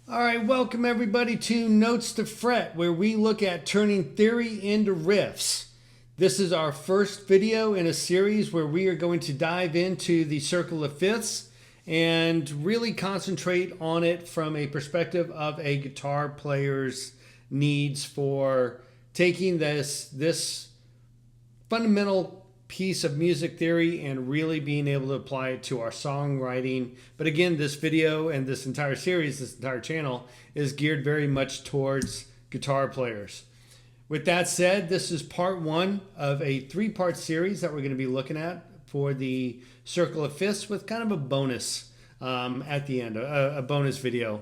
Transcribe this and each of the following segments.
All right, welcome everybody to Notes to Fret, where we look at turning theory into riffs. This is our first video in a series where we are going to dive into the circle of fifths and really concentrate on it from a perspective of a guitar player's needs for taking this fundamental piece of music theory and really being able to apply it to our songwriting. But again, this video and this entire series, this entire channel, is geared very much towards guitar players. With that said, this is part one of a three-part series that we're going to be looking at for the Circle of Fifths, with kind of a bonus at the end, a bonus video.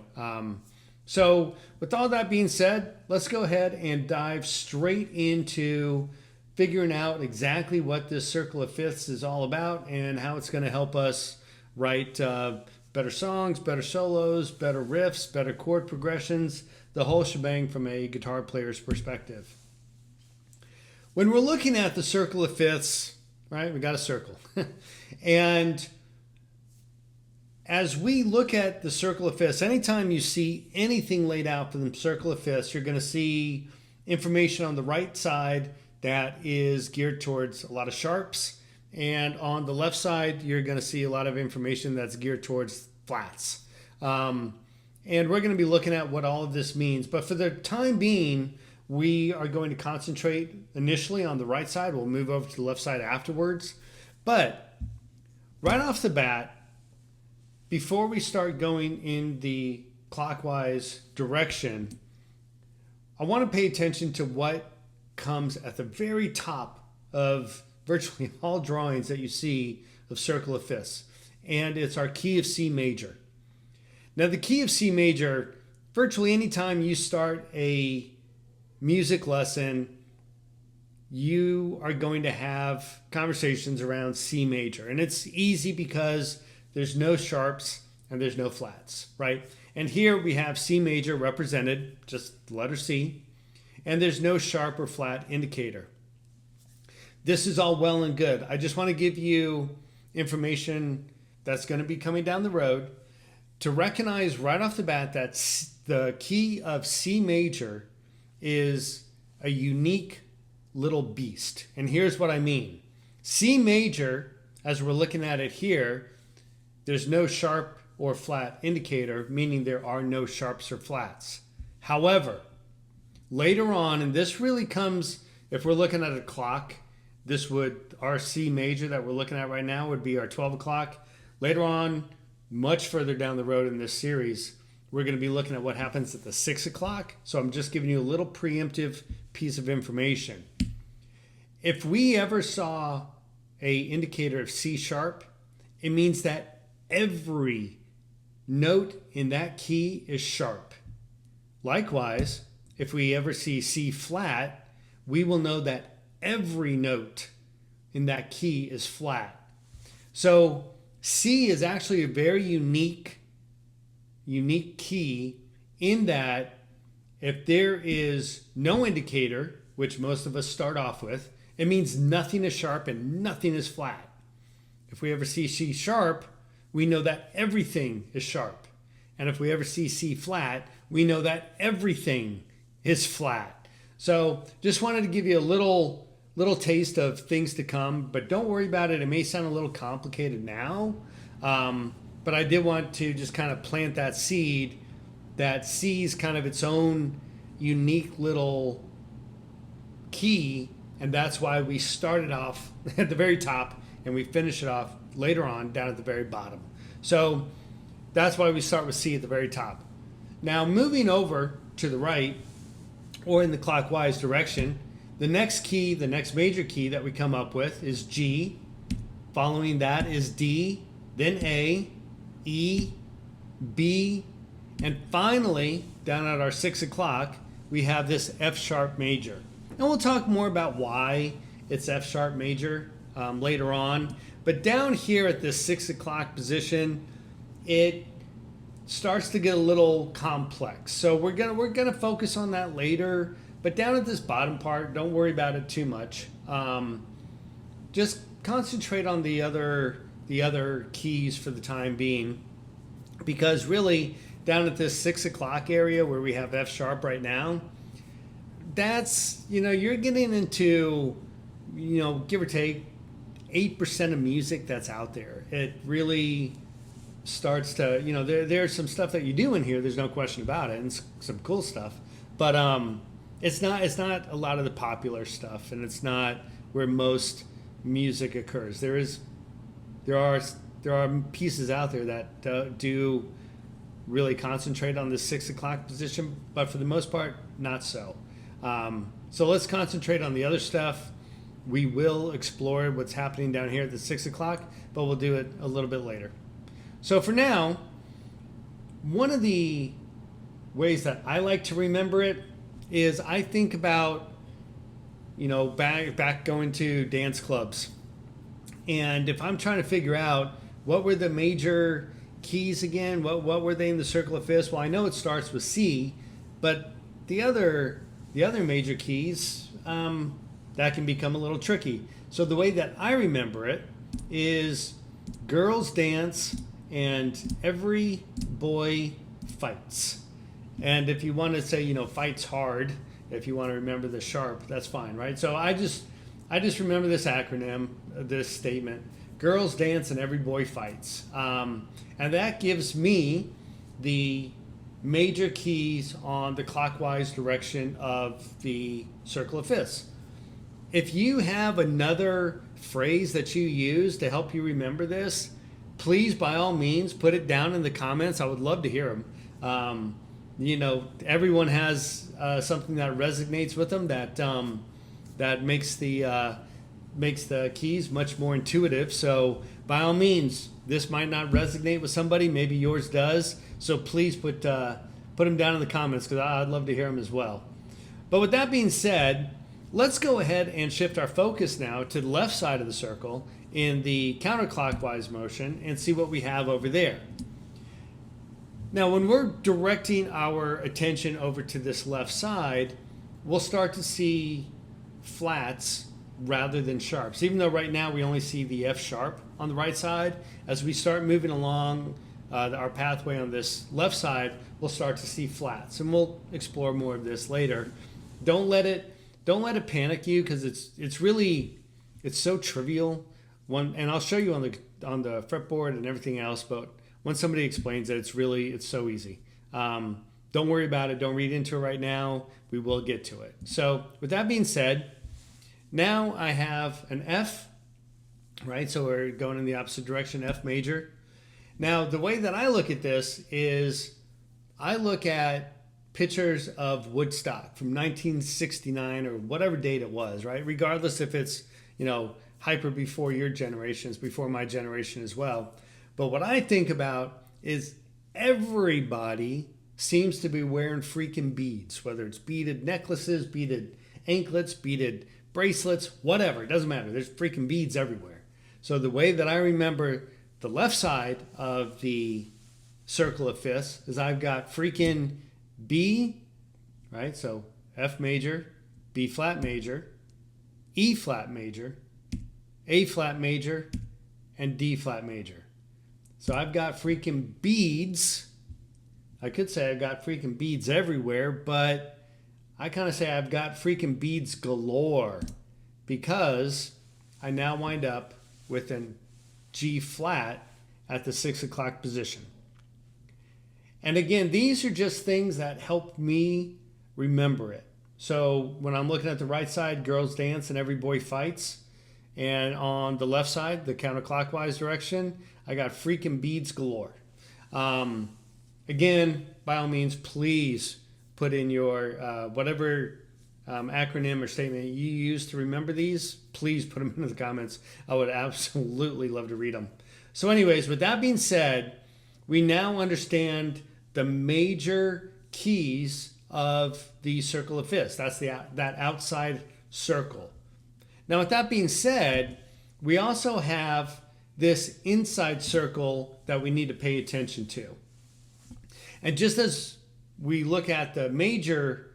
So with all that being said, let's go ahead and dive straight into figuring out exactly what this circle of fifths is all about and how it's going to help us write better songs, better solos, better riffs, better chord progressions, the whole shebang from a guitar player's perspective. When we're looking at the circle of fifths, right, we got a circle. And as we look at the circle of fifths, anytime you see anything laid out for the circle of fifths, you're going to see information on the right side that is geared towards a lot of sharps, and on the left side you're going to see a lot of information that's geared towards flats. And we're going to be looking at what all of this means, but for the time being we are going to concentrate initially on the right side. We'll move over to the left side afterwards. But right off the bat, before we start going in the clockwise direction, I want to pay attention to what comes at the very top of virtually all drawings that you see of circle of fifths, and it's our key of C major. Now the key of C major, virtually anytime you start a music lesson, you are going to have conversations around C major, and it's easy because there's no sharps and there's no flats, right? And here we have C major represented, just the letter C, and there's no sharp or flat indicator. This is all well and good. I just want to give you information that's going to be coming down the road to recognize right off the bat that the key of C major is a unique little beast. And here's what I mean. C major, as we're looking at it here, there's no sharp or flat indicator, meaning there are no sharps or flats. However, later on, and this really comes, if we're looking at a clock, our C major that we're looking at right now would be our 12 o'clock. Later on, much further down the road in this series, we're going to be looking at what happens at the 6 o'clock. So I'm just giving you a little preemptive piece of information. If we ever saw an indicator of C sharp, it means that every note in that key is sharp. Likewise, if we ever see C flat, we will know that every note in that key is flat. So C is actually a very unique key in that if there is no indicator, which most of us start off with, it means nothing is sharp and nothing is flat. If we ever see C sharp, we know that everything is sharp. And if we ever see C flat, we know that everything is flat. So just wanted to give you a little taste of things to come, but don't worry about it. It may sound a little complicated now, but I did want to just kind of plant that seed that C is kind of its own unique little key, and that's why we started off at the very top and we finish it off later on down at the very bottom. So that's why we start with C at the very top. Now moving over to the right, or in the clockwise direction, the next key, the next major key that we come up with is G. Following that is D, then A, E, B, and finally, down at our 6 o'clock, we have this F sharp major. And we'll talk more about why it's F sharp major later on. But down here at this 6 o'clock position, it starts to get a little complex. So we're gonna focus on that later. But down at this bottom part, don't worry about it too much. Just concentrate on the other keys for the time being, because really down at this 6 o'clock area where we have F sharp right now, that's, you're getting into, give or take 8% of music that's out there. It really starts to, there's some stuff that you do in here, there's no question about it, and some cool stuff. But it's not a lot of the popular stuff, and it's not where most music occurs. There are pieces out there that do really concentrate on the 6 o'clock position, but for the most part, not so. So let's concentrate on the other stuff. We will explore what's happening down here at the 6 o'clock, but we'll do it a little bit later. So for now, one of the ways that I like to remember it is I think about, back going to dance clubs. And if I'm trying to figure out what were the major keys again, what were they in the circle of fifths? Well, I know it starts with C, but the other major keys, that can become a little tricky. So the way that I remember it is girls dance and every boy fights. And if you want to say, fights hard, if you want to remember the sharp, that's fine, right? So I just remember this acronym, this statement: girls dance and every boy fights. And that gives me the major keys on the clockwise direction of the circle of fifths. If you have another phrase that you use to help you remember this, please, by all means, put it down in the comments. I would love to hear them. Everyone has something that resonates with them that makes the keys much more intuitive. So by all means, this might not resonate with somebody. Maybe yours does. So please put them down in the comments, because I'd love to hear them as well. But with that being said, let's go ahead and shift our focus now to the left side of the circle in the counterclockwise motion and see what we have over there. Now, when we're directing our attention over to this left side, we'll start to see flats rather than sharps. Even though right now we only see the F sharp on the right side, as we start moving along our pathway on this left side, we'll start to see flats, and we'll explore more of this later. Don't let it panic you, because it's so trivial. And I'll show you on the fretboard and everything else, but when somebody explains it, it's so easy. Don't worry about it. Don't read into it right now. We will get to it. So with that being said, now I have an F, right? So we're going in the opposite direction, F major. Now, the way that I look at this is I look at pictures of Woodstock from 1969 or whatever date it was, right? Regardless if it's, hyper before your generation, it's before my generation as well. But what I think about is everybody seems to be wearing freaking beads, whether it's beaded necklaces, beaded anklets, beaded bracelets, whatever. It doesn't matter. There's freaking beads everywhere. So the way that I remember the left side of the circle of fifths is I've got freaking B, right? So F major, B flat major, E flat major, A flat major, and D flat major. So I've got freaking beads. I could say I've got freaking beads everywhere, but I kind of say I've got freaking beads galore, because I now wind up with an G flat at the 6 o'clock position. And again, these are just things that help me remember it. So when I'm looking at the right side, girls dance and every boy fights. And on the left side, the counterclockwise direction, I got freaking beads galore. Again, by all means, please put in your whatever acronym or statement you use to remember these. Please put them in the comments. I would absolutely love to read them. So anyways, with that being said, we now understand the major keys of the circle of fifths. That's that outside circle. Now, with that being said, we also have this inside circle that we need to pay attention to. And just as we look at the major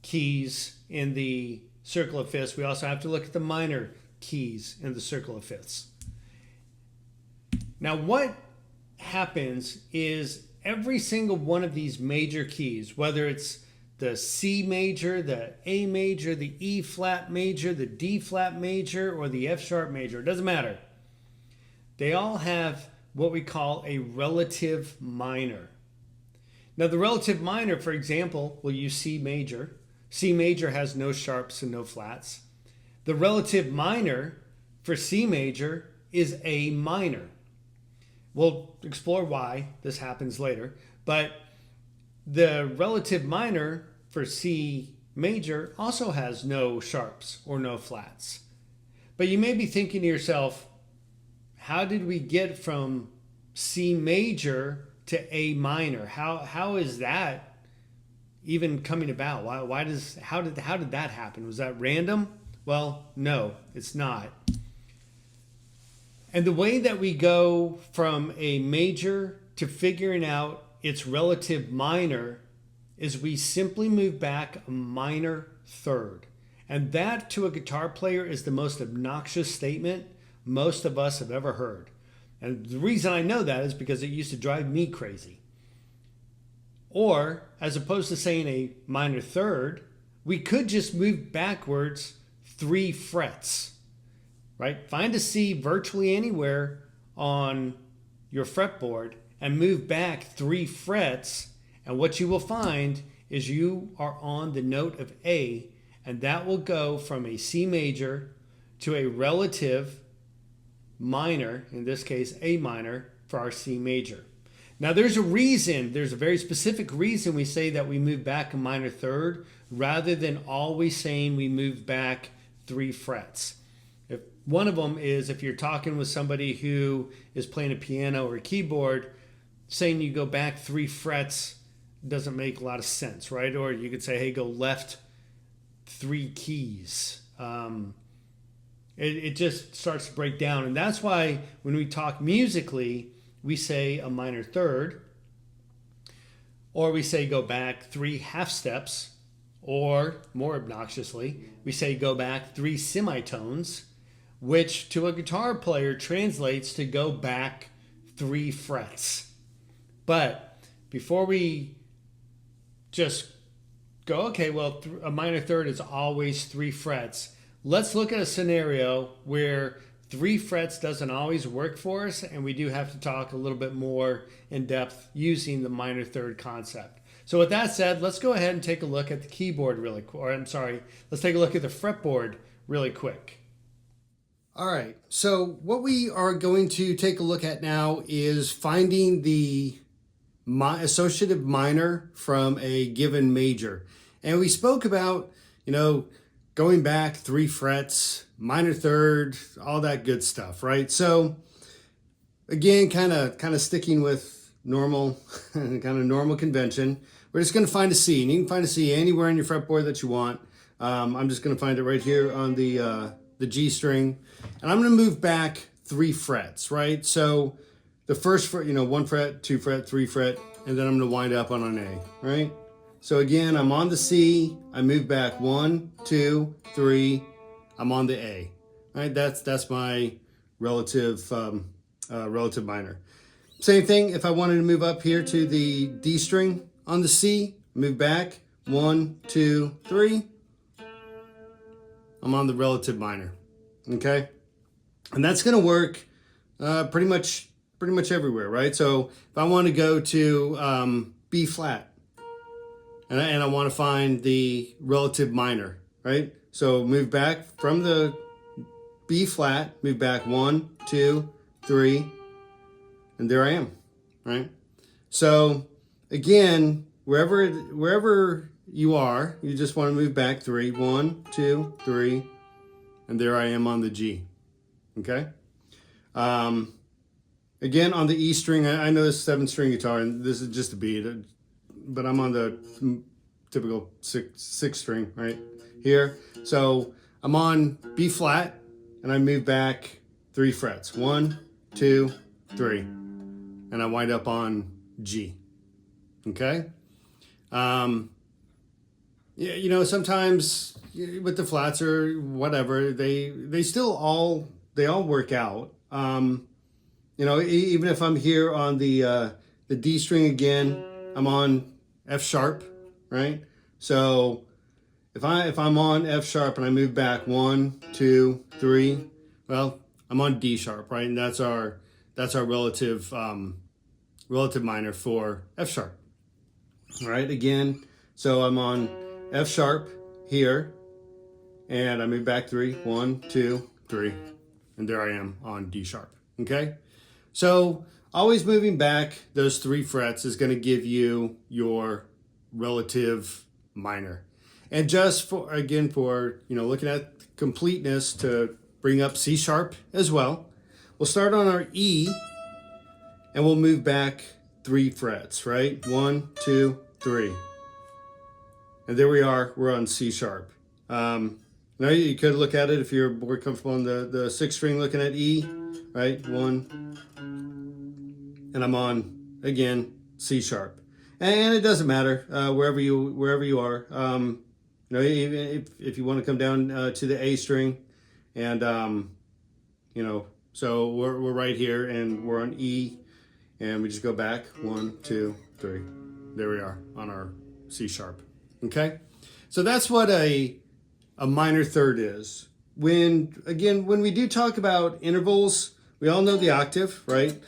keys in the circle of fifths, we also have to look at the minor keys in the circle of fifths. Now, what happens is every single one of these major keys, whether it's the C major, the A major, the E flat major, the D flat major, or the F sharp major, it doesn't matter. They all have what we call a relative minor. Now the relative minor, for example, we'll use C major. C major has no sharps and no flats. The relative minor for C major is A minor. We'll explore why this happens later, but the relative minor for C major also has no sharps or no flats. But you may be thinking to yourself, how did we get from C major to A minor? How is that even coming about? How did that happen? Was that random? Well, no, it's not. And the way that we go from a major to figuring out its relative minor is we simply move back a minor third. And that to a guitar player is the most obnoxious statement most of us have ever heard. And the reason I know that is because it used to drive me crazy. Or, as opposed to saying a minor third, we could just move backwards 3 frets, right? Find a C virtually anywhere on your fretboard and move back 3 frets. And what you will find is you are on the note of A, and that will go from a C major to a relative minor, in this case A minor, for our C major. Now there's a reason, there's a very specific reason we say that we move back a minor third rather than always saying we move back 3 frets. If one of them is if you're talking with somebody who is playing a piano or a keyboard, saying you go back 3 frets doesn't make a lot of sense, right? Or you could say, hey, go left 3 keys. It just starts to break down. And that's why when we talk musically, we say a minor third, or we say go back 3 half steps, or more obnoxiously, we say go back 3 semitones, which to a guitar player translates to go back 3 frets. But before we just go, okay, well, a minor third is always 3 frets. Let's look at a scenario where 3 frets doesn't always work for us, and we do have to talk a little bit more in depth using the minor third concept. So with that said, let's go ahead and take a look at the keyboard really quick. Or I'm sorry, let's take a look at the fretboard really quick. All right, so what we are going to take a look at now is finding the associative minor from a given major. And we spoke about, going back 3 frets, minor third, all that good stuff, right? So again, kind of sticking with normal, normal convention, we're just going to find a C. And you can find a C anywhere on your fretboard that you want. I'm just going to find it right here on the G string. And I'm going to move back 3 frets, right? So the first fret, 1 fret, 2 fret, 3 fret, and then I'm going to wind up on an A, right? So again, I'm on the C, I move back 1, 2, 3, I'm on the A, right? That's my relative minor. Same thing, if I wanted to move up here to the D string on the C, move back 1, 2, 3, I'm on the relative minor, okay? And that's gonna work pretty much everywhere, right? So if I want to go to B flat, and I want to find the relative minor, right? So move back from the B flat, move back 1, 2, 3, and there I am, right? So again, wherever you are, you just want to move back 3, 1, 2, 3, and there I am on the G, okay? Again, on the E string, I know this is a 7-string guitar, and this is just a B, but I'm on the typical 6 string right here. So I'm on B flat, and I move back 3 frets, 1, 2, 3, and I wind up on G. Okay. Yeah, sometimes with the flats or whatever, they all work out. Even if I'm here on the the D string again, I'm on F sharp, right? So if I'm on F sharp and I move back 1, 2, 3, well, I'm on D sharp, right? And that's our relative relative minor for F sharp. All right, again, so I'm on F sharp here, and I move back 3, 1, 2, 3, and there I am on D sharp. Okay, so always moving back those 3 frets is going to give you your relative minor. And just for, again, for, you know, looking at completeness, to bring up C sharp as well, we'll start on our E and we'll move back 3 frets, right? 1, 2, 3. And there we are, we're on C sharp. Now you could look at it if you're more comfortable on the 6th string looking at E, right? 1, and I'm on, again, C sharp. And it doesn't matter, wherever you are. You know, even if you want to come down to the A string, and you know, so we're right here and we're on E, and we just go back 1, 2, 3. There we are on our C sharp. Okay, so that's what a minor third is. When we do talk about intervals, we all know the octave, right?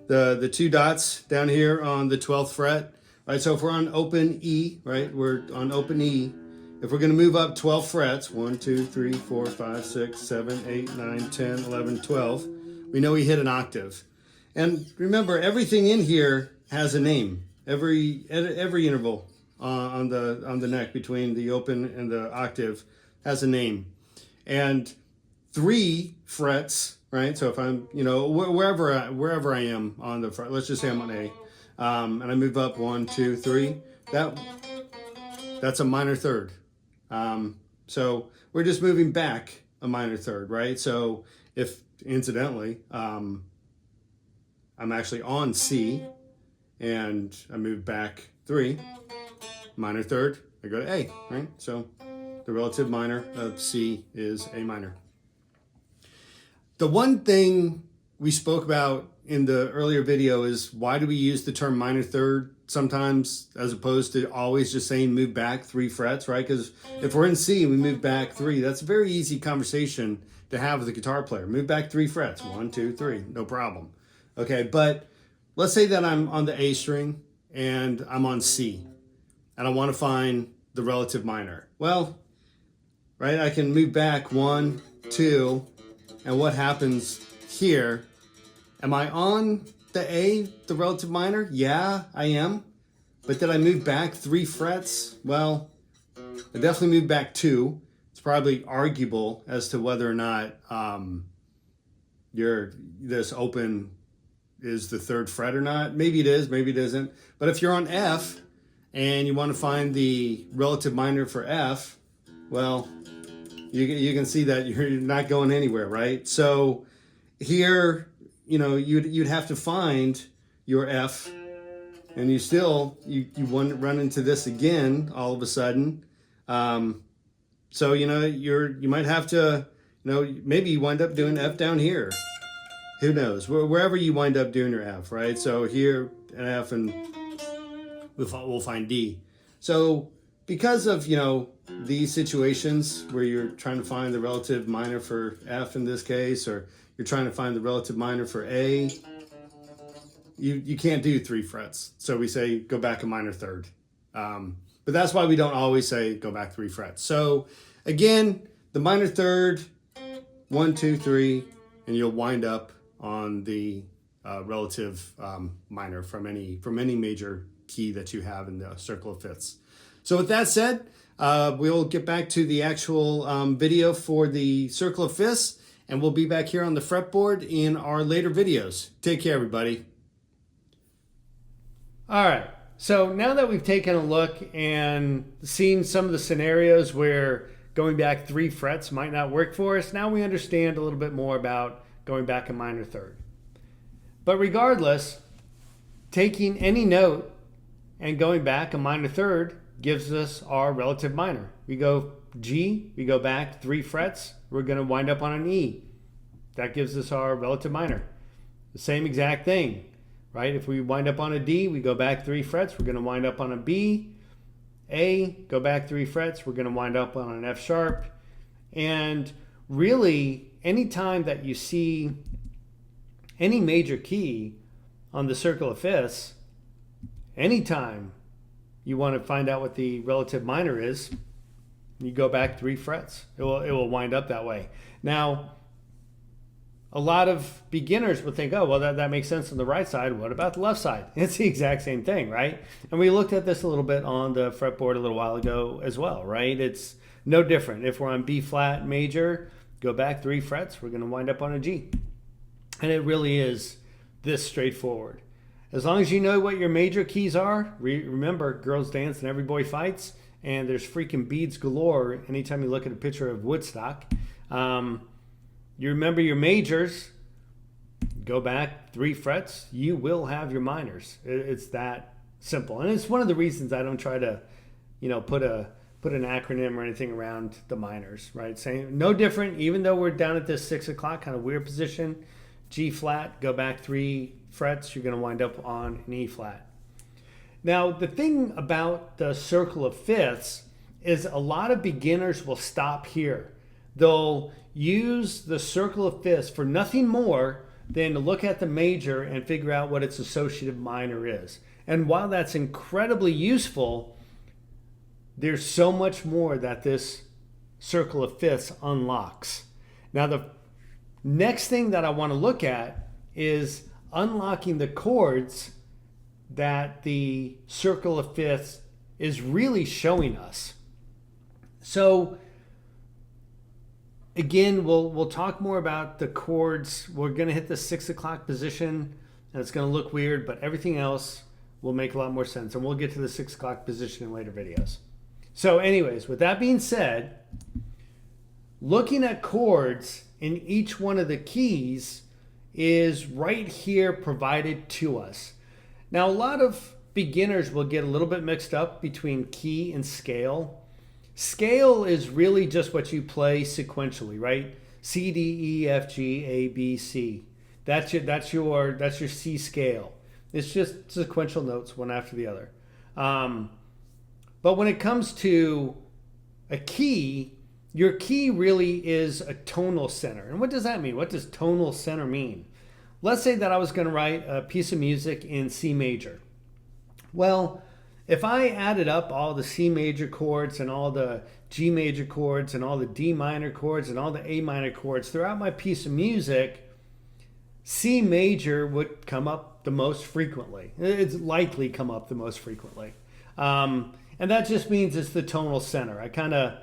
the 2 dots down here on the 12th fret, right? So if we're on open E, right, we're on open E. If we're going to move up 12 frets, 1, 2, 3, 4, 5, 6, 7, 8, 9, 10, 11, 12, we know we hit an octave. And remember, everything in here has a name. Every interval on the neck between the open and the octave has a name. And 3 frets, right? So if I'm, you know, wherever I am on the fret, let's just say I'm on A, and I move up 1, 2, 3. That's a minor third. So we're just moving back a minor third, right? So if incidentally, I'm actually on C and I move back 3, minor third, I go to A, right? So the relative minor of C is A minor. The one thing we spoke about in the earlier video is, why do we use the term minor third sometimes as opposed to always just saying move back 3 frets, right? Because if we're in C and we move back 3, that's a very easy conversation to have with a guitar player. Move back 3 frets, 1, 2, 3, no problem. Okay, but let's say that I'm on the A string and I'm on C and I want to find the relative minor. Well, right, I can move back 1, 2, and what happens here? Am I on the A, the relative minor? Yeah, I am. But did I move back 3 frets? Well, I definitely moved back 2. It's probably arguable as to whether or not this open is the 3rd fret or not. Maybe it is, maybe it isn't. But if you're on F and you want to find the relative minor for F, well, you can see that you're not going anywhere, right? So here, you know, you'd have to find your F, and you wouldn't run into this again all of a sudden. So you know, you might have to, you know, maybe you wind up doing F down here. Who knows? Wherever you wind up doing your F, right? So here an F, and we'll find D. So because of, you know, these situations where you're trying to find the relative minor for F in this case, or you're trying to find the relative minor for A, you can't do 3 frets. So we say go back a minor third. But that's why we don't always say go back 3 frets. So again, the minor third, 1, 2, 3, and you'll wind up on the relative minor from any major key that you have in the circle of fifths. So with that said, we'll get back to the actual video for the circle of fifths, and we'll be back here on the fretboard in our later videos. Take care, everybody. All right, so now that we've taken a look and seen some of the scenarios where going back 3 frets might not work for us, now we understand a little bit more about going back a minor third. But regardless, taking any note and going back a minor third gives us our relative minor. We go G, we go back 3 frets, we're going to wind up on an E. That gives us our relative minor. The same exact thing, right? If we wind up on a D, we go back 3 frets, we're going to wind up on a B. A, go back 3 frets, we're going to wind up on an F sharp. And really, anytime that you see any major key on the circle of fifths, anytime you want to find out what the relative minor is, you go back 3 frets. It will wind up that way. Now, a lot of beginners would think, oh, well, that makes sense on the right side. What about the left side? It's the exact same thing, right? And we looked at this a little bit on the fretboard a little while ago as well, right? It's no different. If we're on B flat major, go back 3 frets, we're going to wind up on a G. And it really is this straightforward. As long as you know what your major keys are, remember, girls dance and every boy fights, and there's freaking beads galore anytime you look at a picture of Woodstock. You remember your majors, go back 3 frets, you will have your minors. It's that simple. And it's one of the reasons I don't try to, put an acronym or anything around the minors, right? Saying no different, even though we're down at this 6 o'clock kind of weird position, G flat, go back 3 frets, you're going to wind up on an E flat. Now, the thing about the circle of fifths is a lot of beginners will stop here. They'll use the circle of fifths for nothing more than to look at the major and figure out what its associative minor is. And while that's incredibly useful, there's so much more that this circle of fifths unlocks. Now, the next thing that I want to look at is unlocking the chords that the circle of fifths is really showing us. So again, we'll talk more about the chords. We're going to hit the 6 o'clock position, and it's going to look weird, but everything else will make a lot more sense. And we'll get to the 6 o'clock position in later videos. So anyways, with that being said, looking at chords in each one of the keys is right here provided to us. Now, a lot of beginners will get a little bit mixed up between key and scale. Scale is really just what you play sequentially, right? C, D, E, F, G, A, B, C. That's your C scale. It's just sequential notes one after the other. But when it comes to a key, your key really is a tonal center. And what does that mean? What does tonal center mean? Let's say that I was going to write a piece of music in C major. Well, if I added up all the C major chords and all the G major chords and all the D minor chords and all the A minor chords throughout my piece of music, C major would come up the most frequently. It's likely come up the most frequently. And that just means it's the tonal center. I kind of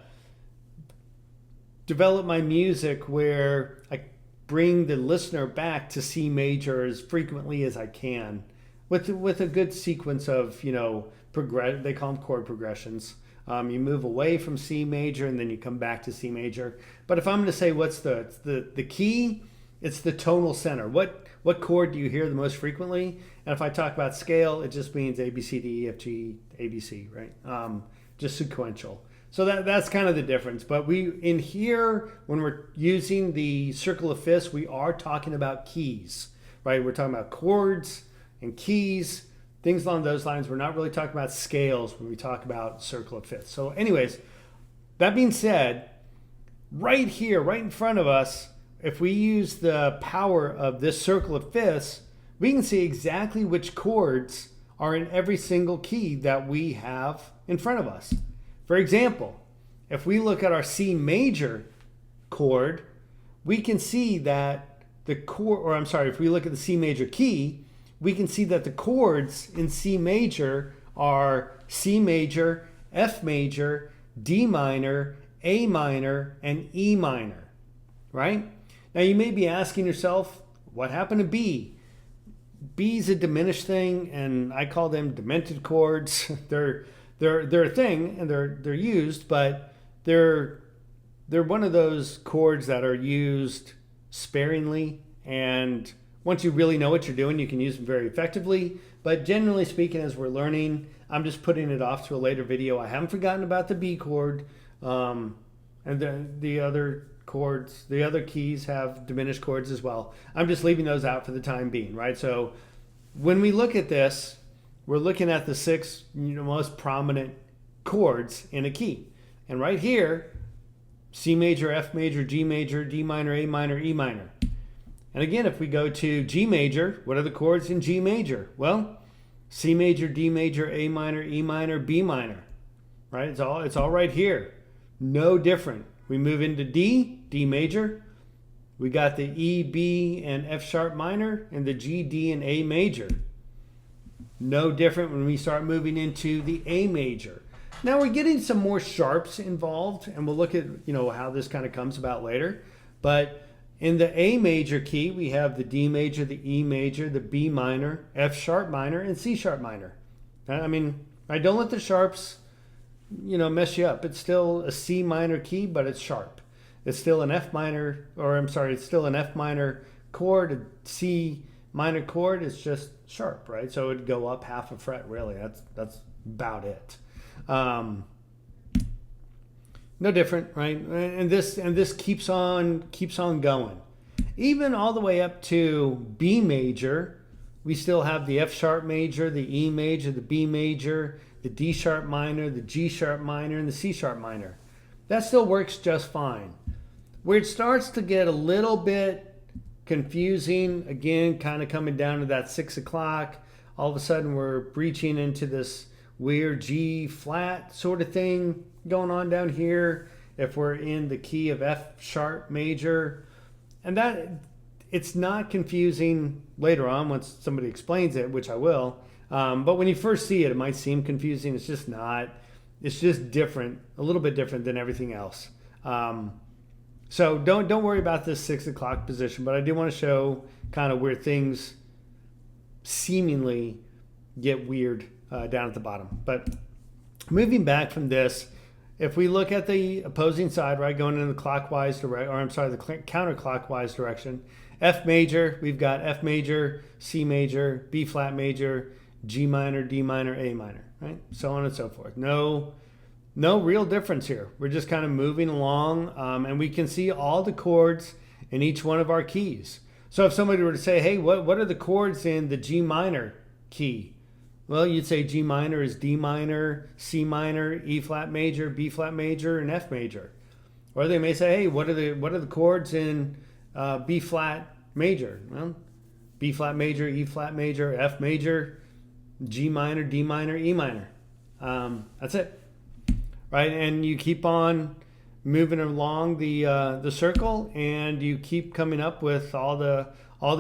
develop my music where I bring the listener back to C major as frequently as I can with a good sequence of, they call them chord progressions. You move away from C major and then you come back to C major. But if I'm going to say what's the key, it's the tonal center. What chord do you hear the most frequently? And if I talk about scale, it just means A, B, C, D, E, F, G, A, B, C, right? Just sequential. So that's kind of the difference. But in here, when we're using the circle of fifths, we are talking about keys, right? We're talking about chords and keys, things along those lines. We're not really talking about scales when we talk about circle of fifths. So anyways, that being said, right here, right in front of us, if we use the power of this circle of fifths, we can see exactly which chords are in every single key that we have in front of us. For example, if we look at our C major chord, we can see that if we look at the C major key, we can see that the chords in C major are C major, F major, D minor, A minor, and E minor, right? Now you may be asking yourself, what happened to B? B is a diminished thing, and I call them demented chords. They're a thing, and they're used, but they're one of those chords that are used sparingly, and once you really know what you're doing, you can use them very effectively. But generally speaking, as we're learning, I'm just putting it off to a later video. I haven't forgotten about the B chord, and then the other chords, the other keys have diminished chords as well. I'm just leaving those out for the time being, right? So when we look at this, we're looking at the 6 most prominent chords in a key. And right here, C major, F major, G major, D minor, A minor, E minor. And again, if we go to G major, what are the chords in G major? Well, C major, D major, A minor, E minor, B minor. Right? It's all right here. No different. We move into D, D major. We got the E, B, and F sharp minor, and the G, D, and A major. No different when we start moving into the A major. Now we're getting some more sharps involved, and we'll look at how this kind of comes about later. But in the A major key, we have the D major, the E major, the B minor, F sharp minor, and C sharp minor. I mean, don't let the sharps mess you up. It's still a C minor key, but it's sharp. It's still an F minor, it's still an F minor chord, a C minor chord. It's just sharp, right? So it'd go up half a fret, really. That's about it. No different, right? And this keeps on going. Even all the way up to B major, we still have the F sharp major, the E major, the B major, the D sharp minor, the G sharp minor, and the C sharp minor. That still works just fine. Where it starts to get a little bit confusing, again, kind of coming down to that 6 o'clock, all of a sudden we're breaching into this weird G flat sort of thing going on down here if we're in the key of F sharp major. And that, it's not confusing later on once somebody explains it, which I will. But when you first see it, it might seem confusing. It's just not. It's just different, a little bit different than everything else. So don't worry about this 6 o'clock position, but I do want to show kind of where things seemingly get weird down at the bottom. But moving back from this, if we look at the opposing side, right, going in the clockwise direction, the counterclockwise direction, F major, we've got F major, C major, B flat major, G minor, D minor, A minor, right? So on and so forth. No real difference here. We're just kind of moving along, and we can see all the chords in each one of our keys. So if somebody were to say, hey, what are the chords in the G minor key? Well, you'd say G minor is D minor, C minor, E flat major, B flat major, and F major. Or they may say, hey, what are the chords in B flat major? Well, B flat major, E flat major, F major, G minor, D minor, E minor. That's it, right? And you keep on moving along the circle, and you keep coming up with all the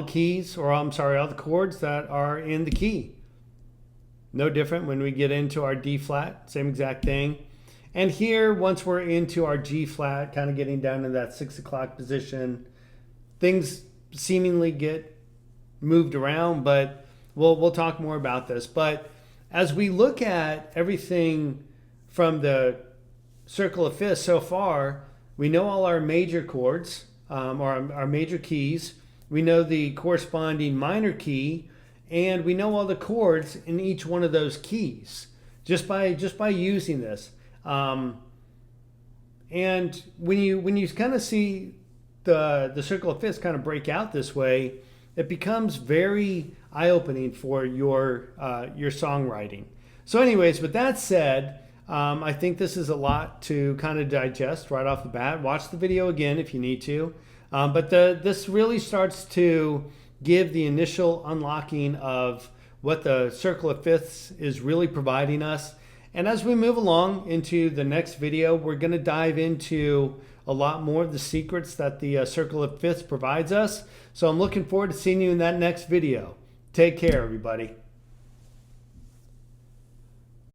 keys, all the chords that are in the key. No different when we get into our D flat, same exact thing. And here, once we're into our G flat, kind of getting down to that 6 o'clock position, things seemingly get moved around, but we'll talk more about this. But as we look at everything from the circle of fifths so far, we know all our major chords, or our major keys. We know the corresponding minor key, and we know all the chords in each one of those keys just by using this. And when you kind of see the circle of fifths kind of break out this way, it becomes very eye-opening for your songwriting. So anyways, with that said, I think this is a lot to kind of digest right off the bat. Watch the video again if you need to. But this really starts to give the initial unlocking of what the circle of fifths is really providing us. And as we move along into the next video, we're going to dive into a lot more of the secrets that the circle of fifths provides us. So I'm looking forward to seeing you in that next video. Take care, everybody.